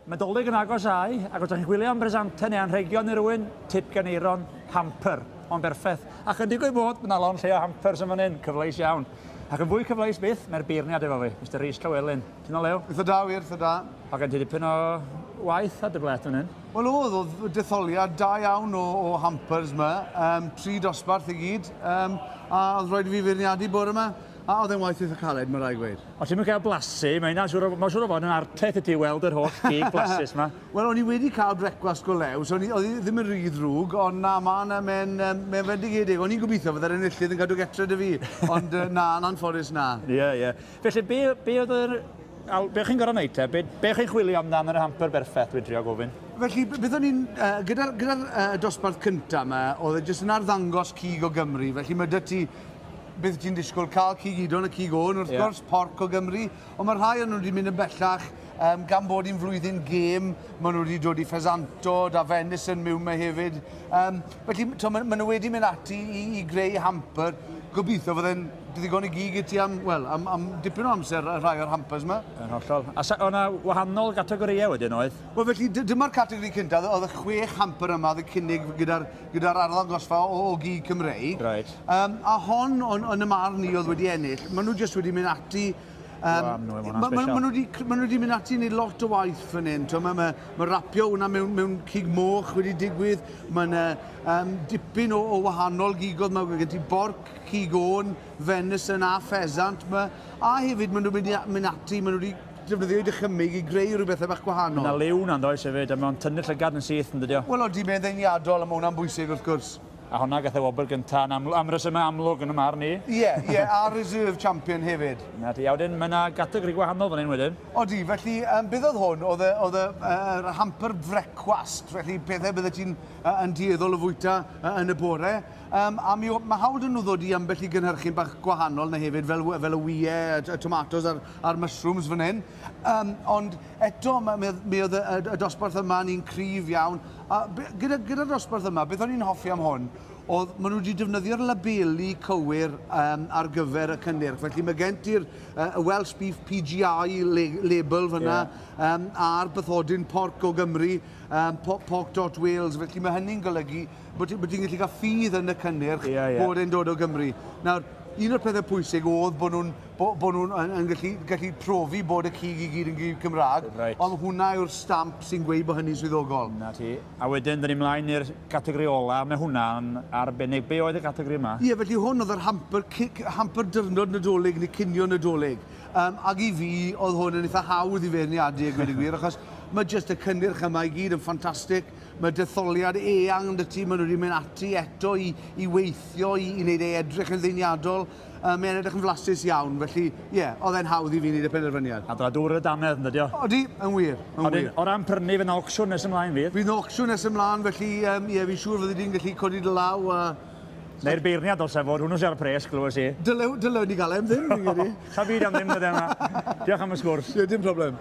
Mae Dolig yn agos ai, ac os ydych chi'n gwylio am bresantau neu anrhegion i rywun, tip gan eiron, hamper, ond berffaith. Ac yn digwydd bod, mae yna lon lle o hampers yn fan hyn, cyfleus iawn. Ac yn fwy cyfleus byth, mae'r beirniad efo fi, Mr Rhys Llywelyn. Ti'n o lew? Eitha da wir, eitha da. Ac yn ti dipyn o waith a dy blet fan hyn. Wel oedd detholiad da iawn o hampers yma, 3 dosbarth i gyd, a oedd rhaid i fi feirniadu bore yma. A oedd e'n waith eitha caled, mae rai gweud. O ti'n mynd cael blasu, mae siŵr o fod yn arteth i ti weld yr holl gig blasus yma. Wel, o'n i wedi cael brecwast go lew, so oedd i ddim yn rhy ddrwg, ond na, mae'n fendigedig. O'n i'n gobeithio fydde'r enillydd yn cadw getre dy fi, ond na, yn anffodus na. Ie. Felly, be oedd yr... Be chi'n gorau neud te? Be chi'n chwilio amdan yr hamper berffaith dwi'n trio gofyn? Felly, beth o'n i'n... Gyda'r dosbarth cyntaf yma, oedd e jyst yn arddangos cig o Gymru. Felly, mae dy ti... Beth ti'n disgwyl cael cig idon a cig o'n, wrth gwrs, porc o Gymru. Ond mae rhai o'n nhw wedi mynd yn bellach, gan bod i'n flwyddyn gêm, maen nhw wedi dod i ffesantod a venison mewn me hefyd. Felly, maen nhw wedi mynd ati i greu hamper. Gobeithio fydde'n ddigon i gig i ti am dipyn o amser rhai o'r hampers yma. Yn hollol. A o'na wahanol gategoriau wedyn oedd? Wel, felly, dyma'r categori cyntaf, oedd y 6 hamper yma, oedd y cynnig gyda'r arddangosfa o gig Cymreig. Right. A hon, yn y marn ni oedd wedi ennill, maen nhw jyst wedi mynd ati... Maen nhw wedi mynd ati i wneud lot o waith fan hyn. Mae rapio hwnna mewn cig moch wedi digwydd. Mae'n dipyn o wahanol gigodd. Mae gen ti borc, cig o'n, venison a ffesant. A hefyd maen nhw wedi mynd ati, maen nhw wedi defnyddio i dychymyg i greu rhywbeth bach gwahanol. Yna liw na'n does hefyd, a mae'n tynnu'r llygad yn syth yn dydio. Wel, oeddi mewn ddeniadol, a mae hwnna'n bwysig wrth gwrs. A hwnna gath e wobr gyntaf am resymau amlwg yn y marn ni. Ie, a reserve champion hefyd. Na ti, a wedyn mae yna gategori gwahanol fan hyn wedyn. Odi, felly beth oedd hwn? Oedd y hamper frecwast, felly pethau bydde ti'n yn dueddol o fwyta yn y bore. A mae hawl yn nhw ddod i ambell i gynhyrchu'n bach gwahanol na hefyd, fel y wyau, y tomatos a'r mushrooms fan hyn. Ond eto, mi oedd y dosbarth yma ni'n cryf iawn. Gyda'r dosbarth yma, beth o'n i'n hoffi am hwn, oedd maen nhw wedi defnyddio'r labeli cywir ar gyfer y cynnyrch. Felly mae gen ti'r Welsh Beef PGI label fyna a'r bythodyn porc o Gymru, pork.Wales. Felly mae hynny'n golygu bod ti'n gallu cael ffydd yn y cynnyrch bod e'n dod o Gymru. Nawr, un o'r pethau pwysig oedd bod nhw'n gallu profi bod y cig i gyd yn gig Cymraeg, ond hwnna yw'r stamp sy'n gweud bod hynny'n swyddogol. Na ti. A wedyn, dyn ni mlaen i'r categori ola, mae hwnna'n arbennig. Be oedd y categori yma? Ie, felly hwn oedd yr hamper dyrnod nadolig neu cinio nadolig. Ac i fi, oedd hwn yn eitha hawdd i feirniadu a gweud y gwir, achos mae jyst y cynnyrch yma i gyd yn ffantastig. Mae detholiad eang yn y tîm, maen nhw wedi mynd ati eto i weithio, i wneud ei edrych yn ddeniadol. Mae'n edrych yn flasus iawn, felly ie, oedd e'n hawdd i fi wneud y penderfyniad. A dra dŵr y danedd, yn dydio? Odi, yn wir. O ran prynu fy'n aucsiwn nes ymlaen fydd? Fy'n aucsiwn nes ymlaen, felly ie, fi'n siŵr fyddi di'n gallu codi dy law. Neu'r beirniad o sefod, hwnnw sy'n ar pres, glywes i. Dylwn ni gael ddim, fi'n gyrru. Sa byd am ddim, dydyn yma. Diolch am y sgwrs. Ie, dim problem.